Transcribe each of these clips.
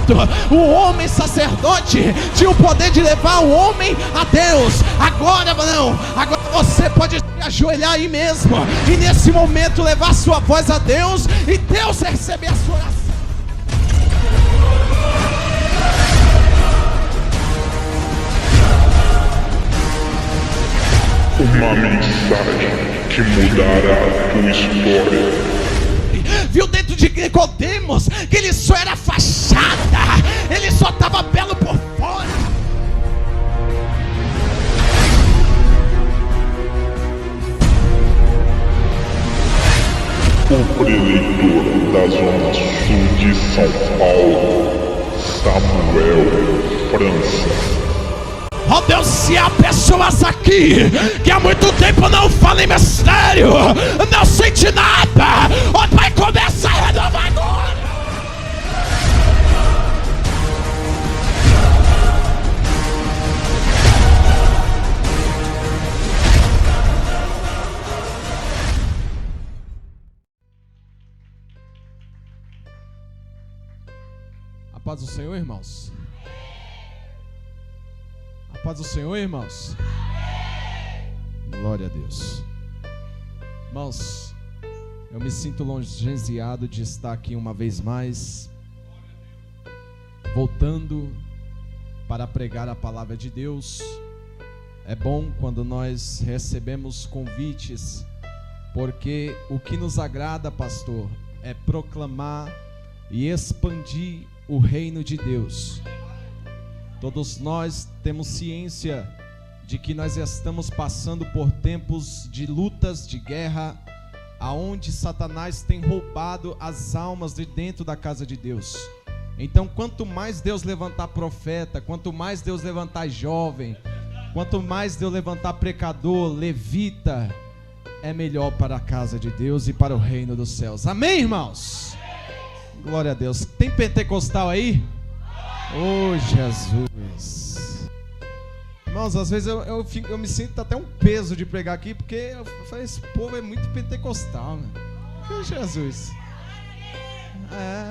Egito, o homem sacerdote tinha o poder de levar o homem a Deus. Agora não, agora você pode se ajoelhar aí mesmo e nesse momento levar sua voz a Deus e Deus receber a sua oração. Uma mensagem que mudará a tua história. Viu dentro de Nicodemos que ele só era fachada, ele só estava belo por fora. O preletor da zona sul de São Paulo, Samuel França. Oh Deus, se há pessoas aqui que há muito tempo não falam em mistério, não sente nada, oh Pai, começa a renovar agora. A paz do Senhor, irmãos. A paz do Senhor, irmãos. Glória a Deus. Irmãos, eu me sinto lisonjeado de estar aqui uma vez mais, voltando para pregar a palavra de Deus. É bom quando nós recebemos convites, porque o que nos agrada, pastor, é proclamar e expandir o reino de Deus. Todos nós temos ciência de que nós estamos passando por tempos de lutas, de guerra, aonde Satanás tem roubado as almas de dentro da casa de Deus. Então, quanto mais Deus levantar profeta, quanto mais Deus levantar jovem, quanto mais Deus levantar pecador, levita, é melhor para a casa de Deus e para o reino dos céus. Amém, irmãos? Glória a Deus. Tem pentecostal aí? Oh, Jesus. Irmãos, às vezes eu me sinto até um peso de pregar aqui, porque eu falei, esse povo é muito pentecostal, né? Que Jesus.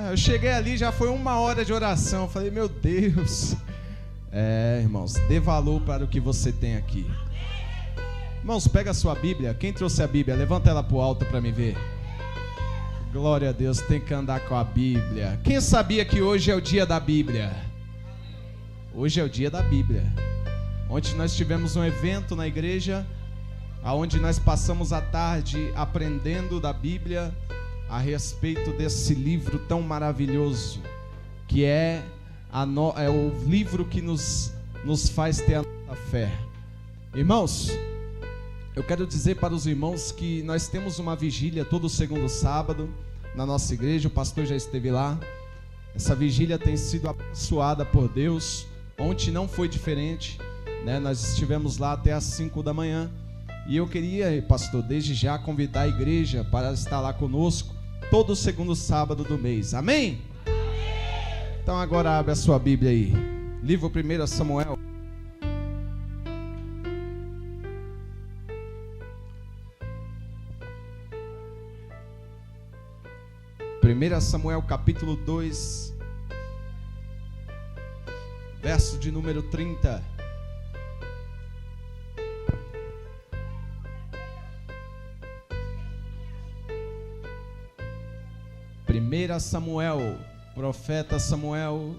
Eu cheguei ali, já foi 1 hora de oração. Eu falei, meu Deus. Irmãos, dê valor para o que você tem aqui. Irmãos, pega a sua Bíblia. Quem trouxe a Bíblia? Levanta ela para o alto para me ver. Glória a Deus, tem que andar com a Bíblia. Quem sabia que hoje é o dia da Bíblia? Hoje é o dia da Bíblia. Ontem nós tivemos um evento na igreja, onde nós passamos a tarde aprendendo da Bíblia a respeito desse livro tão maravilhoso, que é o livro que nos faz ter a nossa fé. Irmãos, eu quero dizer para os irmãos que nós temos uma vigília todo segundo sábado na nossa igreja. O pastor já esteve lá. Essa vigília tem sido abençoada por Deus. Ontem não foi diferente, né? Nós estivemos lá até às 5 da manhã. E eu queria, pastor, desde já convidar a igreja para estar lá conosco todo segundo sábado do mês. Amém? Então agora abre a sua Bíblia aí. Livro 1 Samuel. 1 Samuel capítulo 2, verso de número 30. Samuel, profeta Samuel,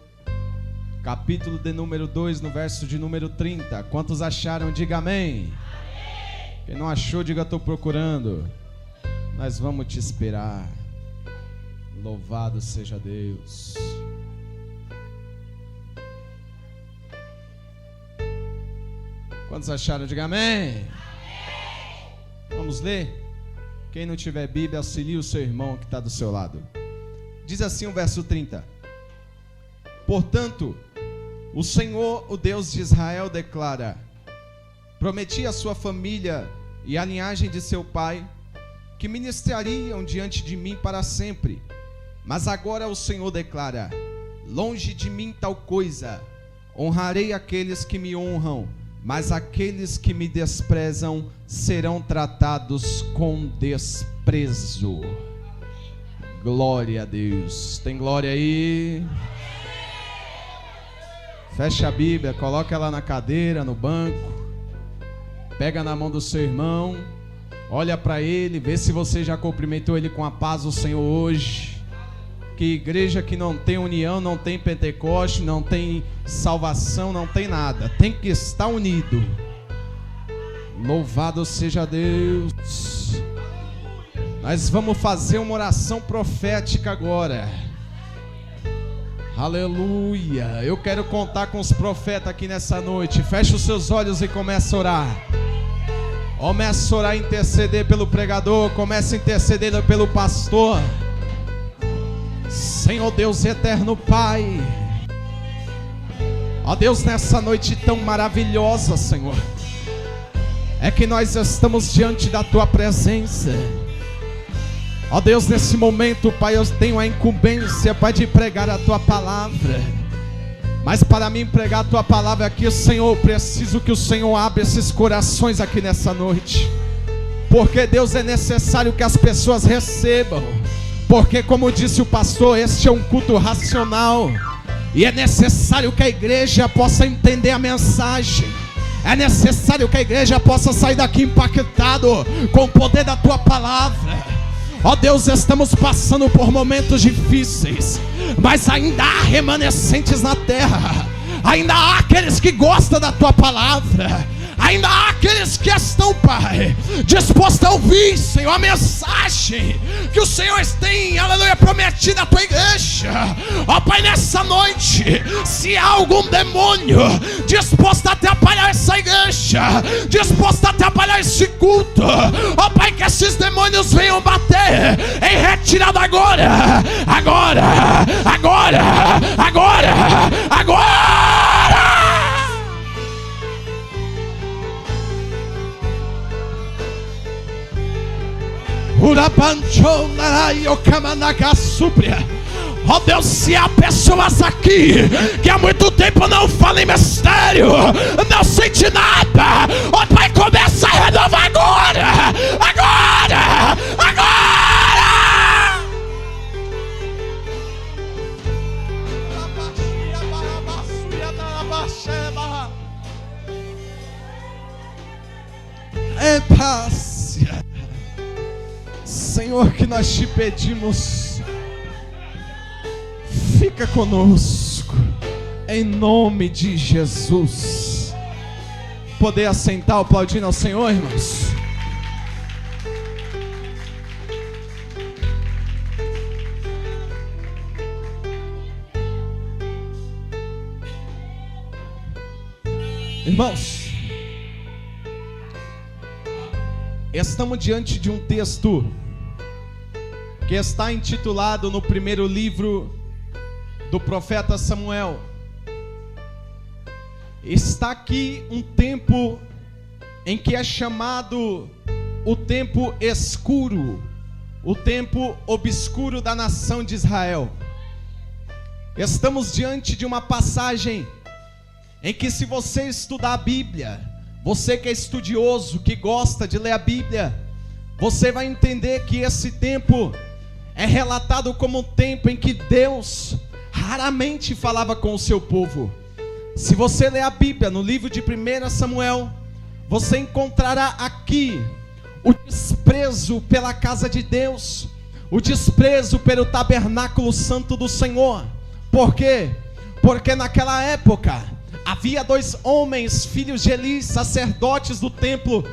capítulo de número 2, no verso de número 30. Quantos acharam? Diga amém. Quem não achou, diga estou procurando. Nós vamos te esperar. Louvado seja Deus. Quantos acharam? Diga amém. Vamos ler? Quem não tiver Bíblia, auxilie o seu irmão que está do seu lado. Diz assim o verso 30. Portanto, o Senhor, o Deus de Israel, declara: prometi à sua família e à linhagem de seu pai que ministrariam diante de mim para sempre. Mas agora o Senhor declara: longe de mim tal coisa. Honrarei aqueles que me honram, mas aqueles que me desprezam serão tratados com desprezo. Glória a Deus. Tem glória aí? Fecha a Bíblia, coloca ela na cadeira, no banco. Pega na mão do seu irmão. Olha para ele, vê se você já cumprimentou ele com a paz do Senhor hoje. Que igreja que não tem união, não tem Pentecoste, não tem salvação, não tem nada. Tem que estar unido. Louvado seja Deus. Nós vamos fazer uma oração profética agora. Aleluia. Eu quero contar com os profetas aqui nessa noite. Feche os seus olhos e comece a orar. Comece a orar e interceder pelo pregador. Comece a interceder pelo pastor. Senhor Deus eterno Pai. Ó Deus, nessa noite tão maravilhosa, Senhor, é que nós estamos diante da Tua presença. Ó Deus, nesse momento, Pai, eu tenho a incumbência, Pai, de pregar a Tua palavra. Mas para mim pregar a Tua palavra aqui, Senhor, eu preciso que o Senhor abra esses corações aqui nessa noite. Porque, Deus, é necessário que as pessoas recebam. Porque, como disse o pastor, este é um culto racional. E é necessário que a igreja possa entender a mensagem. É necessário que a igreja possa sair daqui impactado com o poder da Tua palavra. Ó Deus, estamos passando por momentos difíceis, mas ainda há remanescentes na terra. Ainda há aqueles que gostam da Tua palavra. Ainda há aqueles que estão, Pai, dispostos a ouvir, Senhor, a mensagem que o Senhor tem, aleluia, prometido à Tua igreja. Ó Pai, nessa noite, se há algum demônio disposto a atrapalhar essa igreja, disposto a atrapalhar esse culto, ó Pai, que esses demônios venham bater em retirada agora, agora, agora, agora, agora. Ó Deus, se há pessoas aqui que há muito tempo não falam em mistério, não sente nada, ó Pai, começa a renovar agora, agora, agora. Em paz. Senhor, que nós te pedimos, fica conosco, em nome de Jesus. Poder assentar, aplaudindo ao Senhor, irmãos. Irmãos, estamos diante de um texto que está intitulado no primeiro livro do profeta Samuel. Está aqui um tempo em que é chamado o tempo escuro, o tempo obscuro da nação de Israel. Estamos diante de uma passagem em que, se você estudar a Bíblia, você que é estudioso, que gosta de ler a Bíblia, você vai entender que esse tempo é relatado como um tempo em que Deus raramente falava com o seu povo. Se você ler a Bíblia no livro de 1 Samuel, você encontrará aqui o desprezo pela casa de Deus, o desprezo pelo tabernáculo santo do Senhor. Por quê? Porque naquela época havia 2 homens, filhos de Eli, sacerdotes do templo.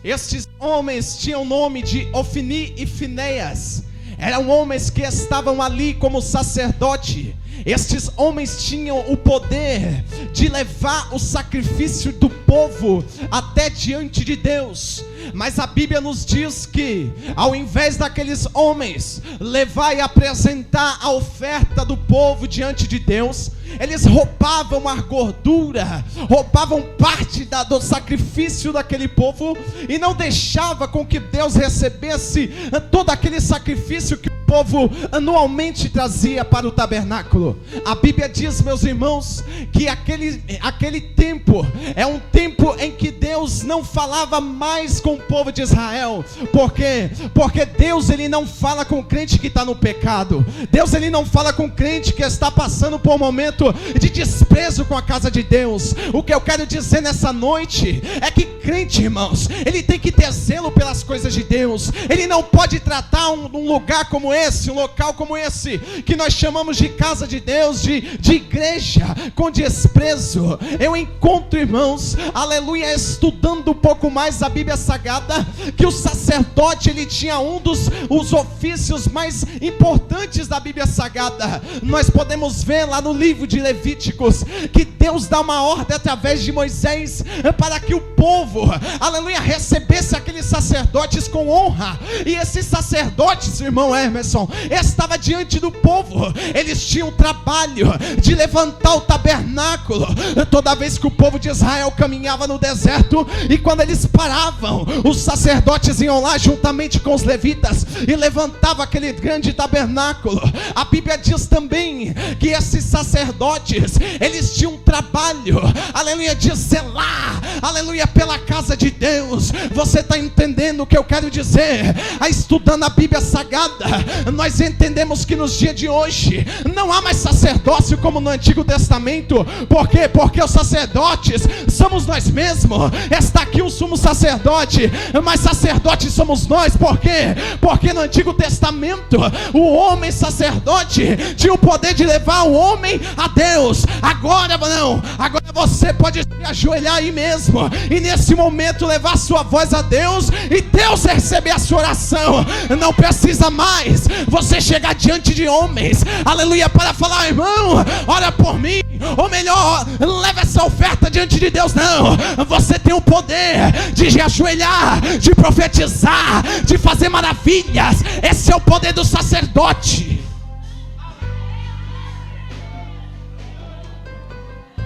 Estes homens tinham o nome de Ofni e Finéias. Eram homens que estavam ali como sacerdote. Estes homens tinham o poder de levar o sacrifício do povo até diante de Deus. Mas a Bíblia nos diz que, ao invés daqueles homens levar e apresentar a oferta do povo diante de Deus, eles roubavam a gordura, roubavam parte do sacrifício daquele povo, e não deixava com que Deus recebesse todo aquele sacrifício que o povo anualmente trazia para o tabernáculo. A Bíblia diz, meus irmãos, que aquele tempo é um tempo em que Deus não falava mais com o povo de Israel. Por quê? Porque Deus, ele não fala com o crente que está no pecado. Deus, ele não fala com o crente que está passando por um momento de desprezo com a casa de Deus. O que eu quero dizer nessa noite é que crente, irmãos, ele tem que ter zelo pelas coisas de Deus. Ele não pode tratar um lugar como esse, um local como esse, que nós chamamos de casa de Deus, de igreja, com desprezo. Eu encontro, irmãos, aleluia, estudando um pouco mais a Bíblia Sagrada, que o sacerdote, ele tinha um dos ofícios mais importantes da Bíblia Sagrada. Nós podemos ver lá no livro de Levíticos, que Deus dá uma ordem através de Moisés, para que o povo, aleluia, recebesse aqueles sacerdotes com honra. E esses sacerdotes, irmão Emerson, estava diante do povo. Eles tinham o trabalho de levantar o tabernáculo toda vez que o povo de Israel caminhava no deserto. E quando eles paravam, os sacerdotes iam lá juntamente com os levitas e levantavam aquele grande tabernáculo. A Bíblia diz também que esses sacerdotes, eles tinham um trabalho, aleluia, de zelar, aleluia, pela casa de Deus. Você está entendendo o que eu quero dizer? Estudando a Bíblia Sagrada, nós entendemos que nos dias de hoje não há mais sacerdócio como no Antigo Testamento. Por quê? Porque os sacerdotes somos nós mesmos. Está aqui o sumo sacerdote, mas sacerdotes somos nós. Por quê? Porque no Antigo Testamento o homem sacerdote tinha o poder de levar o homem a Deus. Agora não, agora você pode se ajoelhar aí mesmo e nesse momento levar sua voz a Deus e Deus receber a sua oração. Não precisa mais você chegar diante de homens, aleluia, para falar: irmão, ora por mim, ou melhor, leva essa oferta diante de Deus. Não, você tem o poder de ajoelhar, de profetizar, de fazer maravilhas. Esse é o poder do sacerdote.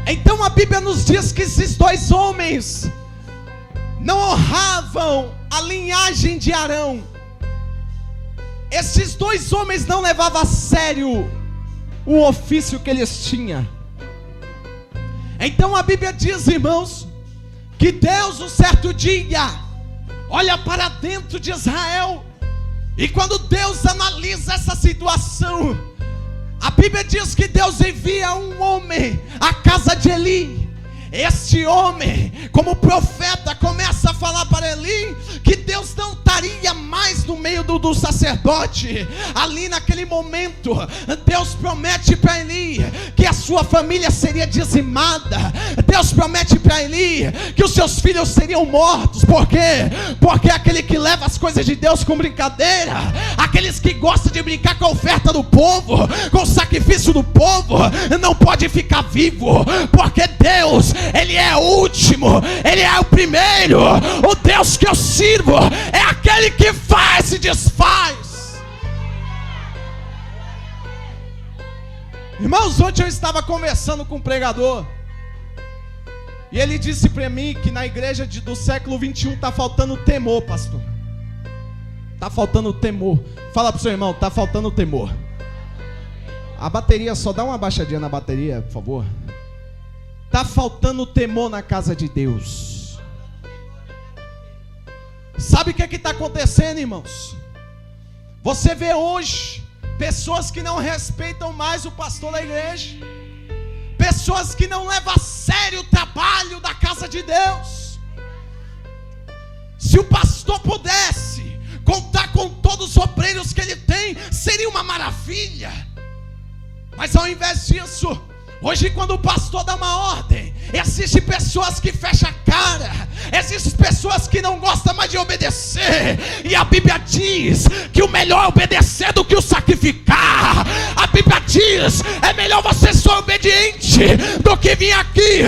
Então a Bíblia nos diz que esses dois homens não honravam a linhagem de Arão. Esses dois homens não levavam a sério o ofício que eles tinham. Então a Bíblia diz, irmãos, que Deus, um certo dia, olha para dentro de Israel. E quando Deus analisa essa situação, a Bíblia diz que Deus envia um homem à casa de Eli. Este homem, como profeta, começa a falar para Eli que Deus não estaria mais no meio do sacerdote. Ali naquele momento, Deus promete para Eli que a sua família seria dizimada. Deus promete para Eli que os seus filhos seriam mortos. Por quê? Porque aquele que leva as coisas de Deus com brincadeira, aqueles que gostam de brincar com a oferta do povo, com o sacrifício do povo, não pode ficar vivo. Porque Deus, Ele é o último, Ele é o primeiro. O Deus que eu sirvo é aquele que faz e desfaz. Irmãos, ontem eu estava conversando com um pregador, e ele disse para mim que na igreja do século 21 está faltando temor, pastor. Está faltando temor. Fala para o seu irmão, está faltando temor. A bateria, só dá uma baixadinha na bateria, por favor. Está faltando temor na casa de Deus. Sabe o que está acontecendo, irmãos? Você vê hoje pessoas que não respeitam mais o pastor da igreja, pessoas que não levam a sério o trabalho da casa de Deus. Se o pastor pudesse contar com todos os obreiros que ele tem, seria uma maravilha. Mas ao invés disso, hoje quando o pastor dá uma ordem, existem pessoas que fecham a cara, existem pessoas que não gostam mais de obedecer. E a Bíblia diz que o melhor é obedecer do que o sacrificar. A Bíblia diz, é melhor você ser obediente do que vir aqui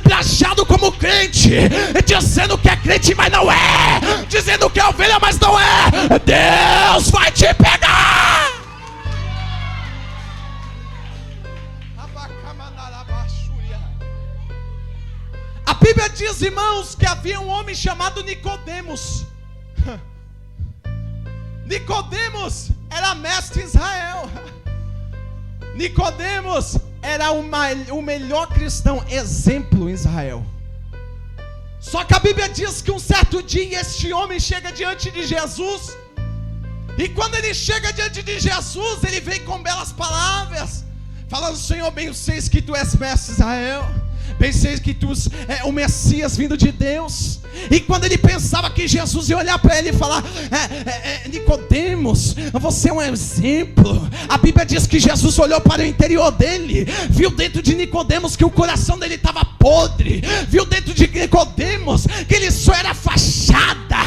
trajado como crente, dizendo que é crente mas não é, dizendo que é ovelha mas não é. Deus vai te pegar. A Bíblia diz, irmãos, que havia um homem chamado Nicodemos. Nicodemos era mestre em Israel. Nicodemos era o melhor cristão, exemplo em Israel. Só que a Bíblia diz que um certo dia este homem chega diante de Jesus. E quando ele chega diante de Jesus, ele vem com belas palavras, falando: Senhor, bem sei que tu és mestre de Israel, bem sei que tu és o Messias vindo de Deus. E quando ele pensava que Jesus ia olhar para ele e falar: Nicodemos, você é um exemplo. A Bíblia diz que Jesus olhou para o interior dele, viu dentro de Nicodemos que o coração dele estava podre, viu dentro de Nicodemos que ele só era fachada,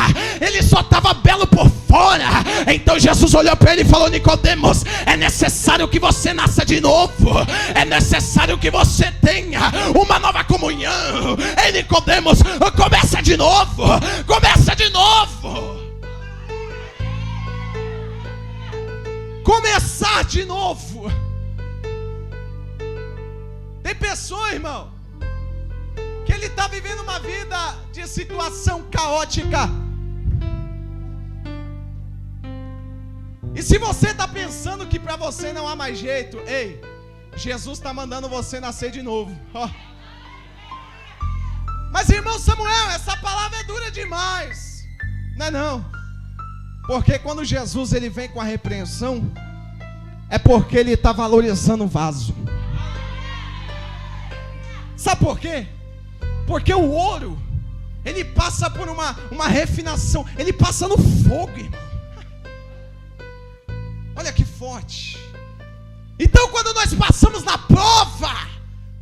ele só estava belo por fora. Então Jesus olhou para ele e falou: Nicodemos, é necessário que você nasça de novo, é necessário que você tenha uma nova comunhão. Ei, Nicodemos, começa de novo, começa de novo. Começar de novo. Tem pessoa, irmão, que ele está vivendo uma vida de situação caótica. E se você está pensando que para você não há mais jeito, ei, Jesus está mandando você nascer de novo. Oh. Mas, irmão Samuel, essa palavra é dura demais. Não é não. Porque quando Jesus ele vem com a repreensão, é porque ele está valorizando o vaso. Sabe por quê? Porque o ouro, ele passa por uma refinação, ele passa no fogo, irmão. Olha que forte. Então quando nós passamos na prova,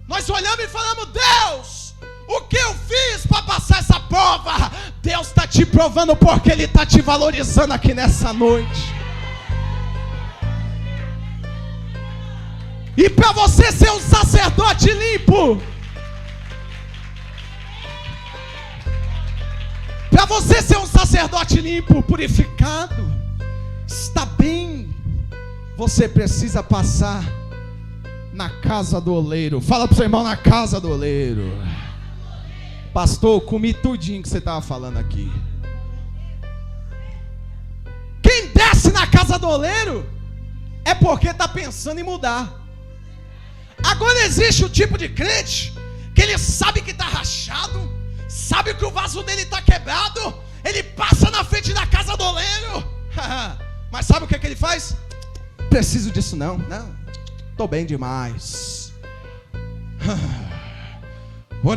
nós olhamos e falamos: Deus, o que eu fiz para passar essa prova? Deus está te provando porque Ele está te valorizando aqui nessa noite. E para você ser um sacerdote limpo, para você ser um sacerdote limpo, purificado, está bem, você precisa passar na casa do oleiro. Fala para o seu irmão: na casa do oleiro. Pastor, comi tudinho que você estava falando aqui. Quem desce na casa do oleiro é porque está pensando em mudar. Agora existe o tipo de crente que ele sabe que está rachado, sabe que o vaso dele está quebrado, ele passa na frente da casa do oleiro. Mas sabe o que ele faz? Preciso disso não, estou bem demais. O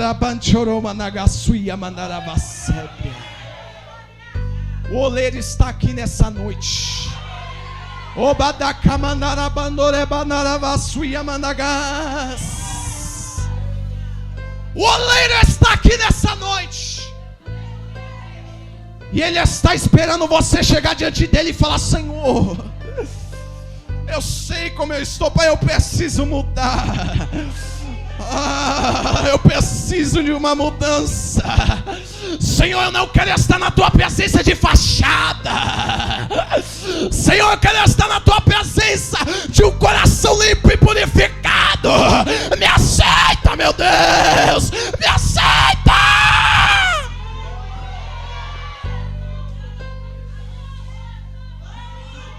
oleiro está aqui nessa noite. O oleiro está aqui nessa noite. E ele está esperando você chegar diante dele e falar: Senhor, eu sei como eu estou, Pai, eu preciso mudar. Eu preciso de uma mudança. Senhor, eu não quero estar na tua presença de fachada. Senhor, eu quero estar na tua presença de um coração limpo e purificado. Me aceita, meu Deus, me aceita.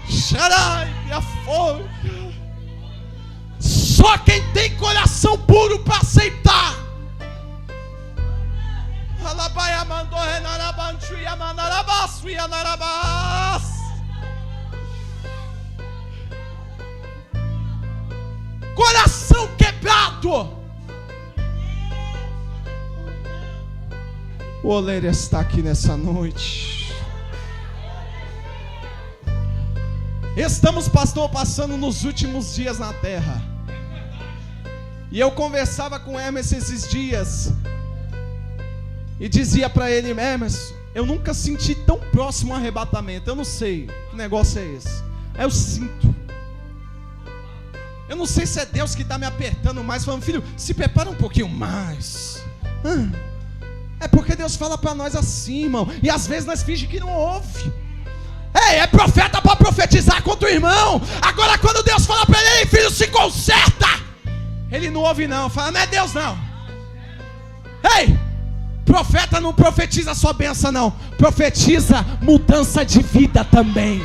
Xarai, minha fonte. Só quem tem coração puro para aceitar. Coração quebrado. O oleiro está aqui nessa noite. Estamos, pastor, passando nos últimos dias na terra. E eu conversava com Hermes esses dias e dizia para ele: Hermes, eu nunca senti tão próximo um arrebatamento. Eu não sei que negócio é esse. Eu sinto. Eu não sei se é Deus que está me apertando mais, falando: filho, se prepara um pouquinho mais. É porque Deus fala para nós assim, irmão. E às vezes nós fingimos que não ouve. Ei, é profeta para profetizar contra o irmão. Agora quando Deus fala para ele: filho, se conserta, ele não ouve não. Fala: não é Deus não. Ei, profeta não profetiza só bênção não, profetiza mudança de vida também.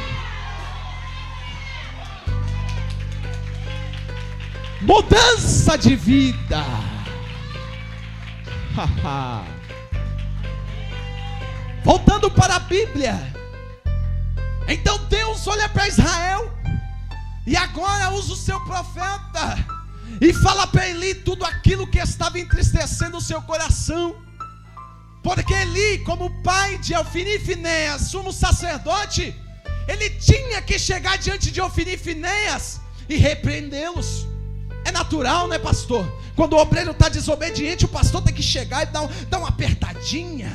mudança de vida. Voltando para a Bíblia, então Deus olha para Israel e agora usa o seu profeta e fala para Eli tudo aquilo que estava entristecendo o seu coração. Porque Eli, como pai de Ofni e Finéias, sumo sacerdote, ele tinha que chegar diante de Ofni e Finéias e repreendê-los. É natural, né, pastor? Quando o obreiro está desobediente, o pastor tem que chegar e dar uma apertadinha.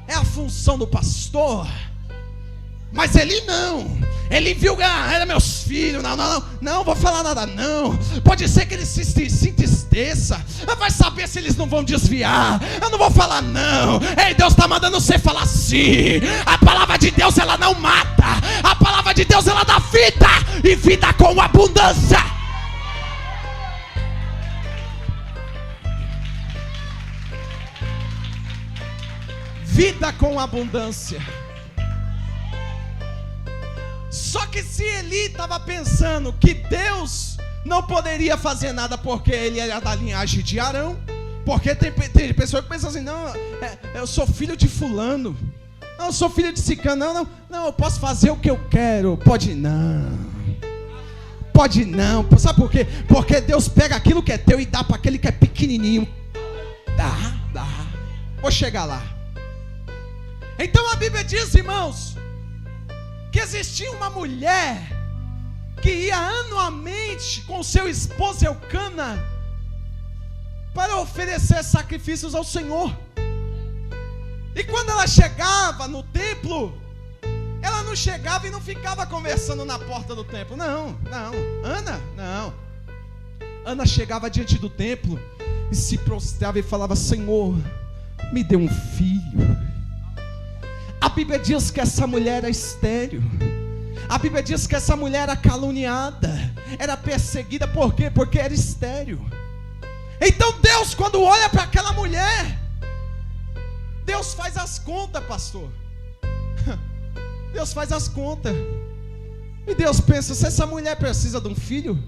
É a função do pastor. Mas Eli não. Ele viu, era meus filhos. Não vou falar nada não. Pode ser que ele se entristeça. Vai saber se eles não vão desviar. Eu não vou falar não. Ei, Deus está mandando você falar sim. A palavra de Deus, ela não mata. A palavra de Deus, ela dá vida. E vida com abundância. Vida com abundância. Só que se Eli estava pensando que Deus não poderia fazer nada porque ele era da linhagem de Arão, porque tem pessoas que pensam assim, não, eu sou filho de fulano, não, eu sou filho de cicano, não, eu posso fazer o que eu quero. Pode não, sabe por quê? Porque Deus pega aquilo que é teu e dá para aquele que é pequenininho. Dá, vou chegar lá. Então a Bíblia diz, irmãos, que existia uma mulher que ia anualmente com seu esposo Eucana para oferecer sacrifícios ao Senhor. E quando ela chegava no templo, ela não chegava e não ficava conversando na porta do templo. Não. Ana chegava diante do templo e se prostrava e falava: Senhor, me dê um filho. A Bíblia diz que essa mulher era estéril. A Bíblia diz que essa mulher era caluniada, era perseguida. Por quê? Porque era estéril. Então Deus, quando olha para aquela mulher, Deus faz as contas, pastor. Deus faz as contas. E Deus pensa: se essa mulher precisa de um filho,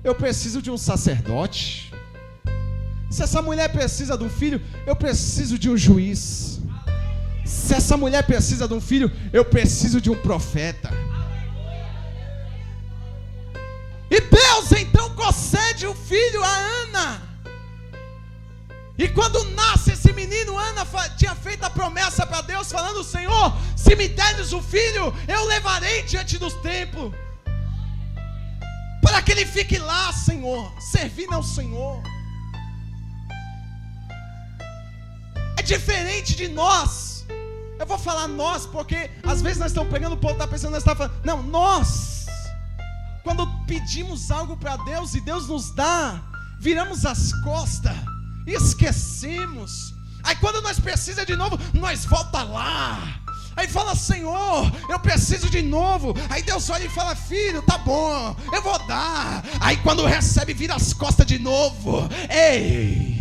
eu preciso de um sacerdote. Se essa mulher precisa de um filho, eu preciso de um juiz. Se essa mulher precisa de um filho, eu preciso de um profeta. E Deus então concede o filho a Ana. E quando nasce esse menino, Ana tinha feito a promessa para Deus, falando: Senhor, se me deres um filho, eu levarei diante dos templos, para que ele fique lá, Senhor, servindo ao Senhor. É diferente de nós. Eu vou falar nós, porque às vezes nós estamos pegando o povo, está pensando, nós estamos falando. Não, nós, quando pedimos algo para Deus e Deus nos dá, viramos as costas, esquecemos. Aí quando nós precisamos de novo, nós volta lá. Aí fala: Senhor, eu preciso de novo. Aí Deus olha e fala: filho, tá bom, eu vou dar. Aí quando recebe, vira as costas de novo. Ei!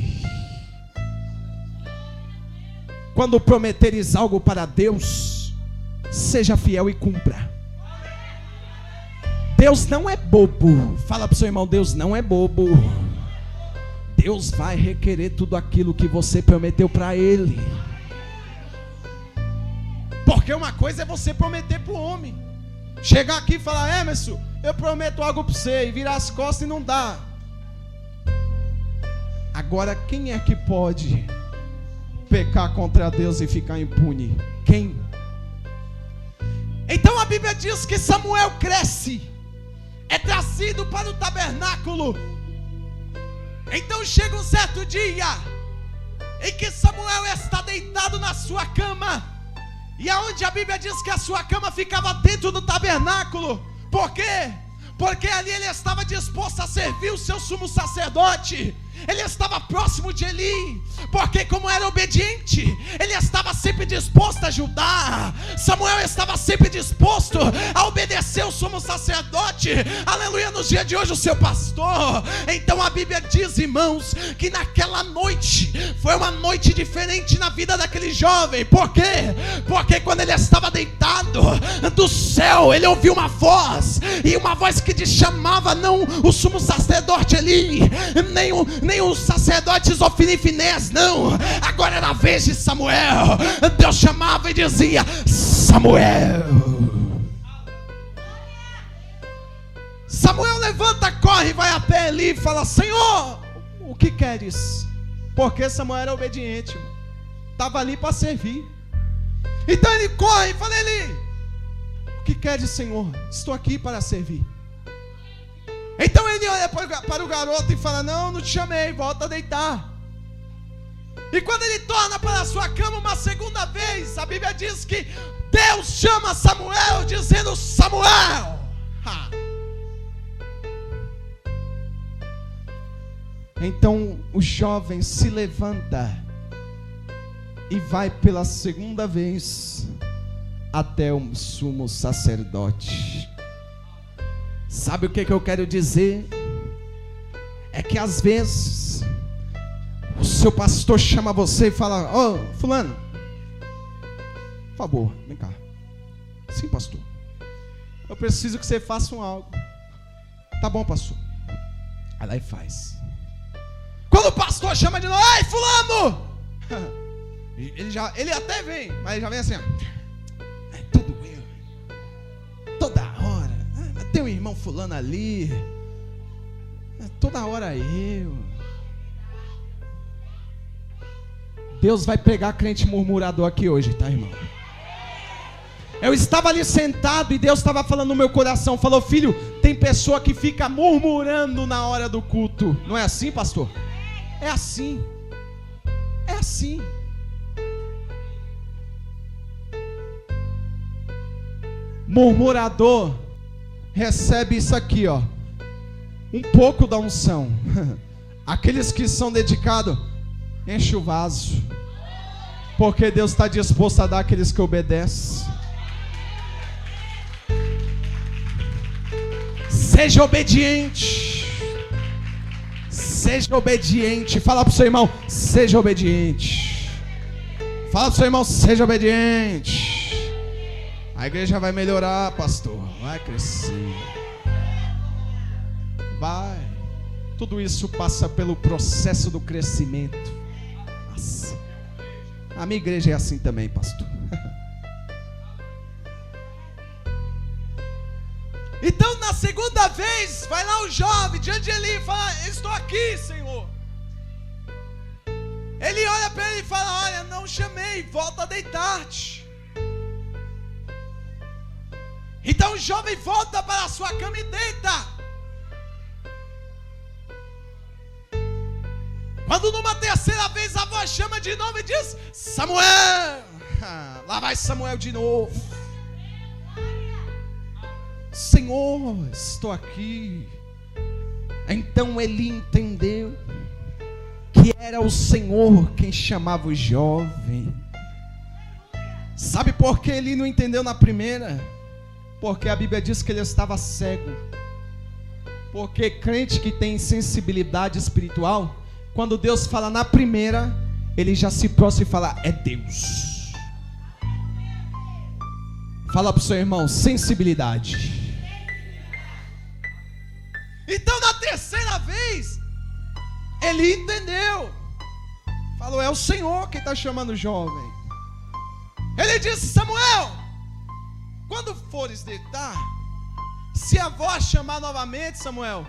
Quando prometeres algo para Deus, seja fiel e cumpra. Deus não é bobo. Fala para o seu irmão: Deus não é bobo. Deus vai requerer tudo aquilo que você prometeu para Ele. Porque uma coisa é você prometer para o homem, chegar aqui e falar: Emerson, eu prometo algo para você, e virar as costas e não dá. Agora, quem é que pode pecar contra Deus e ficar impune? Quem? Então a Bíblia diz que Samuel cresce, é trazido para o tabernáculo. Então chega um certo dia em que Samuel está deitado na sua cama, e aonde a Bíblia diz que a sua cama ficava dentro do tabernáculo. Por quê? Porque ali ele estava disposto a servir o seu sumo sacerdote. ele estava próximo de Eli, porque como era obediente, ele estava sempre disposto a ajudar. Samuel estava sempre disposto a obedecer o sumo sacerdote, aleluia, nos dias de hoje o seu pastor. Então a Bíblia diz, irmãos, que naquela noite foi uma noite diferente na vida daquele jovem. Por quê? Porque quando ele estava deitado, do céu ele ouviu uma voz, e uma voz que te chamava, não o sumo sacerdote Eli, nem os sacerdotes Ofni e Finés, não. Agora era a vez de Samuel. Deus chamava e dizia: Samuel. Samuel levanta, corre, vai até Eli e fala: Senhor, o que queres? Porque Samuel era obediente, estava ali para servir. Então ele corre e fala: Eli, o que queres, Senhor? Estou aqui para servir. Então ele olha para o garoto e fala: não te chamei, volta a deitar. E quando ele torna para a sua cama uma segunda vez, a Bíblia diz que Deus chama Samuel, dizendo: Samuel. Então o jovem se levanta e vai pela segunda vez até o sumo sacerdote. Sabe o que eu quero dizer? É que às vezes o seu pastor chama você e fala: ô, fulano, por favor, vem cá. Sim, pastor, eu preciso que você faça algo. Tá bom, pastor. Aí lá e faz. Quando o pastor chama de novo: ei, fulano, ele até vem, mas ele já vem assim, ó. É tudo eu, toda hora. Tem um irmão fulano ali, toda hora eu. Deus vai pegar crente murmurador aqui hoje, tá, irmão? Eu estava ali sentado e Deus estava falando no meu coração. Falou: filho, tem pessoa que fica murmurando na hora do culto. Não é assim, pastor? É assim. É assim. Murmurador recebe isso aqui, ó, um pouco da unção. Aqueles que são dedicados, enche o vaso, porque Deus está disposto a dar àqueles que obedecem. Seja obediente. Seja obediente. Fala para o seu irmão: seja obediente. Fala para o seu irmão: seja obediente. A igreja vai melhorar, pastor. Vai crescer. Vai. Tudo isso passa pelo processo do crescimento. Nossa. A minha igreja é assim também, pastor. Então, na segunda vez, vai lá o jovem diante de Eli e fala: estou aqui, Senhor. Ele olha para ele e fala: olha, não chamei, volta a deitar-te. Então o jovem volta para a sua cama e deita. Quando numa terceira vez a voz chama de novo e diz: Samuel. Lá vai Samuel de novo. Senhor, estou aqui. Então ele entendeu que era o Senhor quem chamava o jovem. Sabe por que ele não entendeu na primeira? Porque a Bíblia diz que ele estava cego. Porque crente que tem sensibilidade espiritual, quando Deus fala na primeira, ele já se prostra e fala: é Deus. Fala para o seu irmão: sensibilidade. Então na terceira vez, ele entendeu. Falou: é o Senhor quem está chamando o jovem. Ele disse: Samuel, quando fores deitar, se a voz chamar novamente, Samuel,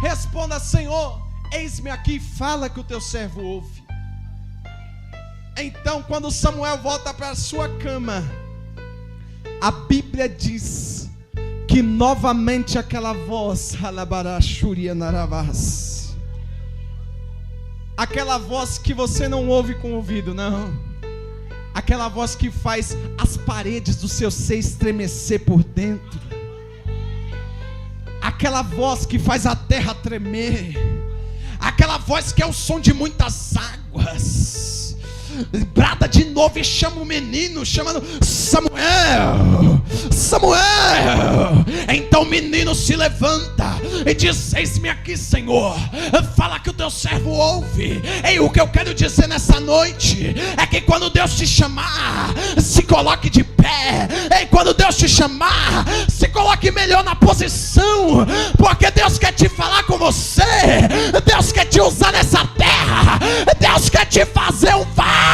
responda: Senhor, eis-me aqui, fala que o teu servo ouve. Então quando Samuel volta para a sua cama, a Bíblia diz que novamente aquela voz, aquela voz que você não ouve com o ouvido, não, aquela voz que faz as paredes do seu ser estremecer por dentro, aquela voz que faz a terra tremer, aquela voz que é o som de muitas águas. Brada de novo e chama o menino, chamando: Samuel, Samuel. Então o menino se levanta e diz: eis-me aqui, Senhor. Fala que o teu servo ouve. E o que eu quero dizer nessa noite é que quando Deus te chamar, se coloque de pé. E quando Deus te chamar, se coloque melhor na posição, porque Deus quer te falar com você. Deus quer te usar nessa terra. Deus quer te fazer um vaso.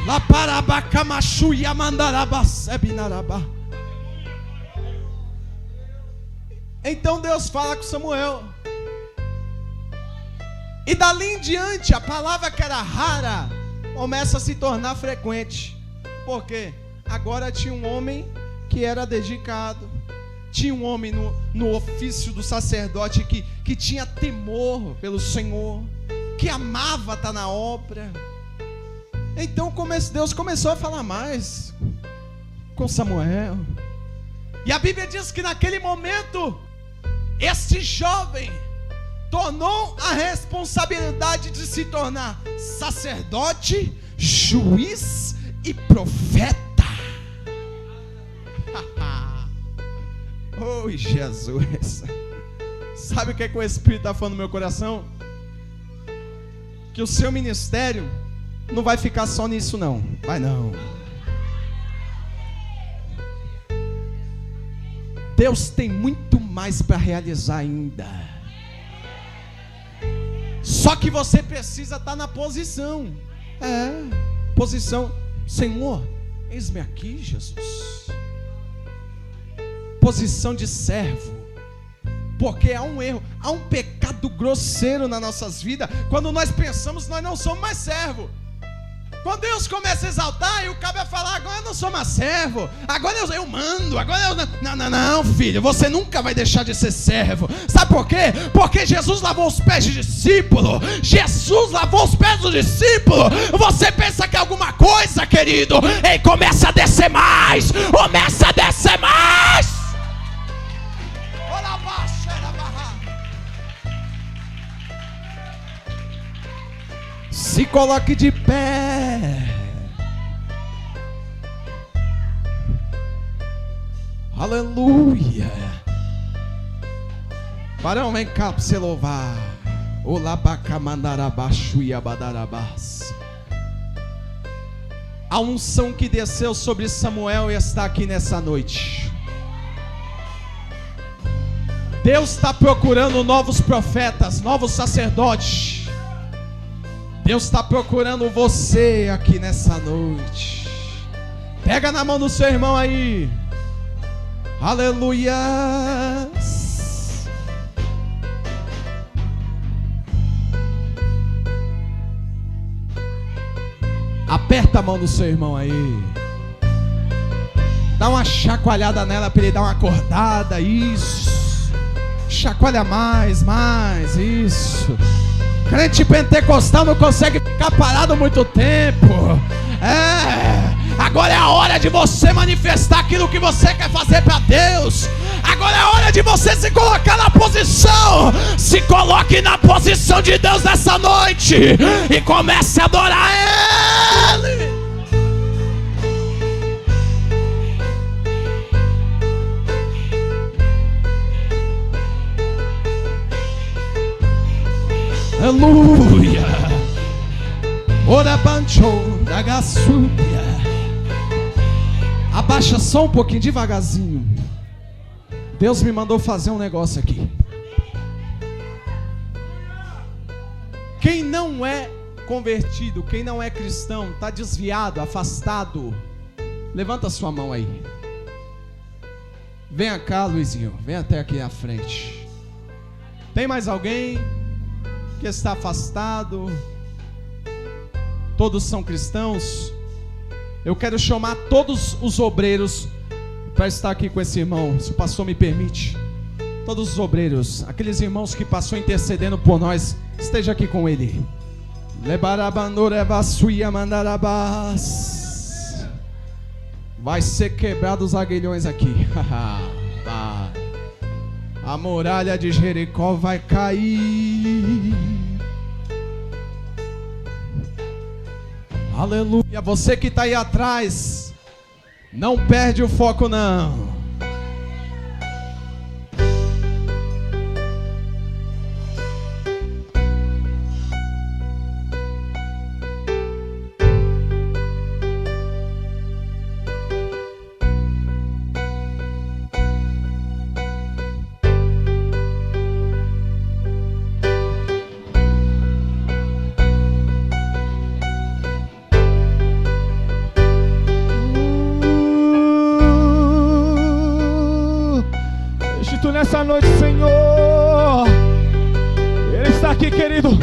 La parabacamachu yamandaraba sebinaraba. Então Deus fala com Samuel. E dali em diante a palavra que era rara começa a se tornar frequente. Por quê? Agora tinha um homem que era dedicado. Tinha um homem no ofício do sacerdote que tinha temor pelo Senhor, que amava estar na obra. Então Deus começou a falar mais com Samuel. E a Bíblia diz que naquele momento esse jovem tornou a responsabilidade de se tornar sacerdote, juiz e profeta. Oh, Jesus. Sabe o que o Espírito está falando no meu coração? Que o seu ministério não vai ficar só nisso não. Vai não. Deus tem muito mais para realizar ainda. Só que você precisa estar na posição. Posição. Senhor, eis-me aqui, Jesus. Posição de servo. Porque há um erro, há um pecado grosseiro nas nossas vidas. Quando nós pensamos, nós não somos mais servo. Quando Deus começa a exaltar, e o cara vai falar: agora eu não sou mais servo, agora eu mando, agora eu... Não, filho, você nunca vai deixar de ser servo. Sabe por quê? Porque Jesus lavou os pés de discípulo. Jesus lavou os pés do discípulo. Você pensa que é alguma coisa, querido? Ei, começa a descer mais. Começa a descer mais. Se coloque de pé. Aleluia. Barão, vem cá para você louvar. A unção que desceu sobre Samuel está aqui nessa noite. Deus está procurando novos profetas, novos sacerdotes. Deus está procurando você aqui nessa noite. Pega na mão do seu irmão aí. Aleluia. Aperta a mão do seu irmão aí. Dá uma chacoalhada nela para ele dar uma acordada. Isso. Chacoalha mais, isso. Crente pentecostal não consegue ficar parado muito tempo. Agora é a hora de você manifestar aquilo que você quer fazer para Deus. Agora é a hora de você se colocar na posição. Se coloque na posição de Deus nessa noite e comece a adorar Ele. Aleluia. Ora bancho da gaçúbia. Abaixa só um pouquinho, devagarzinho. Deus me mandou fazer um negócio aqui. Quem não é convertido, quem não é cristão, está desviado, afastado, levanta sua mão aí. Venha cá, Luizinho, vem até aqui à frente. Tem mais alguém que está afastado? Todos são cristãos? Eu quero chamar todos os obreiros para estar aqui com esse irmão, se o pastor me permite. Todos os obreiros, aqueles irmãos que passou intercedendo por nós, esteja aqui com ele. Vai ser quebrado os aguilhões aqui. A muralha de Jericó vai cair. Aleluia. Você que está aí atrás, não perde o foco não. Nessa noite, Senhor, Ele está aqui, querido.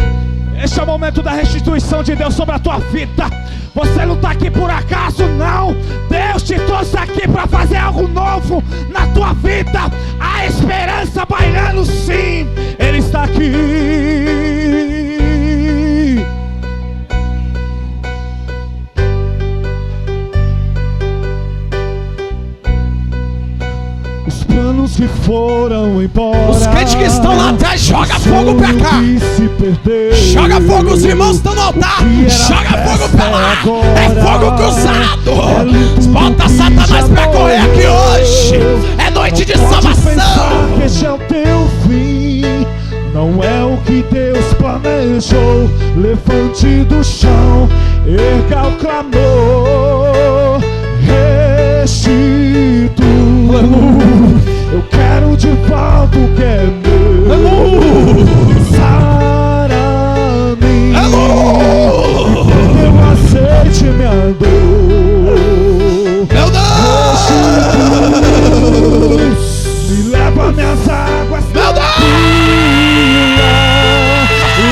Este é o momento da restituição de Deus sobre a tua vida. Você não está aqui por acaso, não. Deus te trouxe aqui para fazer algo novo na tua vida. A esperança bailando, sim. Ele está aqui. Planos que foram embora. Os crentes que estão lá atrás, joga fogo pra cá. Joga fogo, os irmãos estão no altar. Joga fogo pra lá. É fogo cruzado. Bota Satanás pra correr aqui hoje. É noite de salvação. Que esse é o teu fim. Não é o que Deus planejou. Levante do chão, erga o clamor. Restitui. Eu quero de volta o que é meu. Sara-me. Eu aceite minha dor. Meu Deus, me leva minhas águas. meu Deus,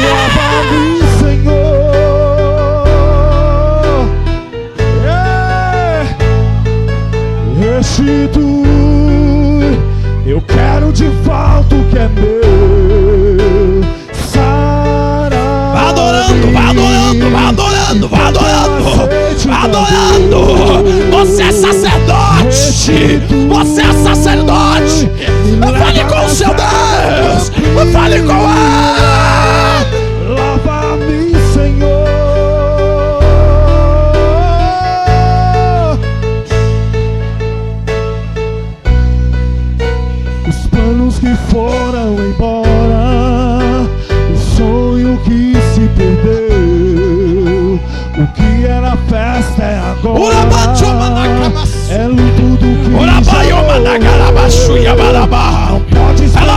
lava-me, Senhor. Restitui. Eu quero de volta o que é meu. Sara. vai adorando, vai adorando, vai adorando, vai adorando, vai adorando. Você é sacerdote, você é sacerdote. Fale com o seu Deus, fale com ele. Lava-me, Senhor. Que foram embora, o sonho que se perdeu, o que era festa é agora, é luto do que já não pode esquecer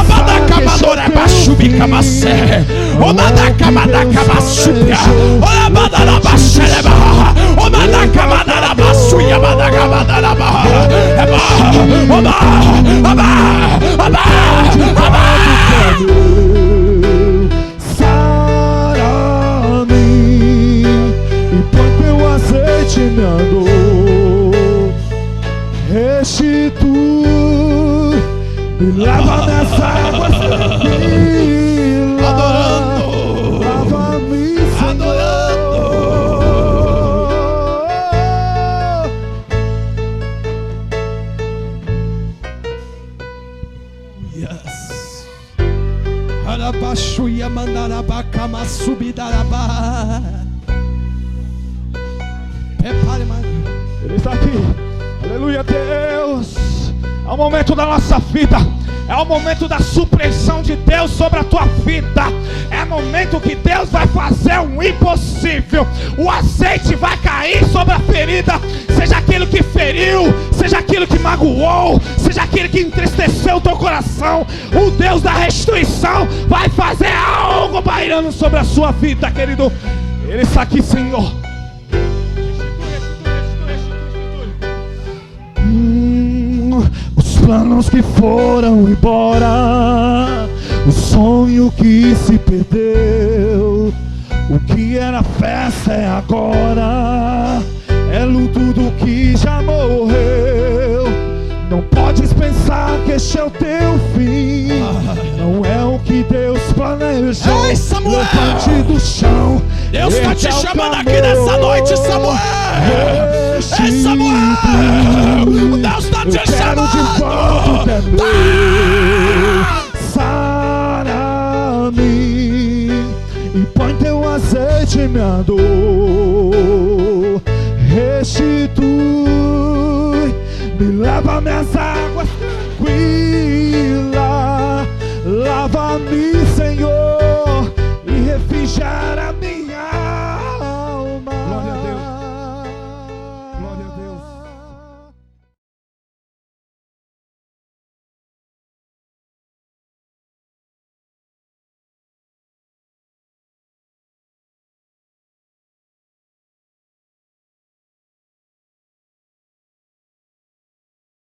Sara-me e põe teu azeite minha dor. Restitui, me lava nessa água tranquila. Adorando, lava-me, adorando. Yes. Arabaxuia mandarabacama subidarabá. Prepare, mano. Ele está aqui. Aleluia, Deus. É o momento da nossa vida. É o momento da supressão de Deus sobre a tua vida. É o momento que Deus vai fazer um impossível. O azeite vai cair sobre a ferida. Seja aquilo que feriu, seja aquilo que magoou, seja aquilo que entristeceu o teu coração. O Deus da restituição vai fazer algo bailando sobre a sua vida, querido. Ele está aqui, Senhor. Os planos que foram embora, o sonho que se perdeu, o que era festa é agora, é luto do que já morreu. Não podes pensar que este é o teu fim. Não é o que Deus planejou. Ei, Samuel! Levante do chão. Deus está te chamando aqui nessa noite, Samuel. Ei, Samuel! Deus está te chamando. e põe teu azeite em minha dor. Restitui, me leva minhas águas tranquilas, lava-me, Senhor.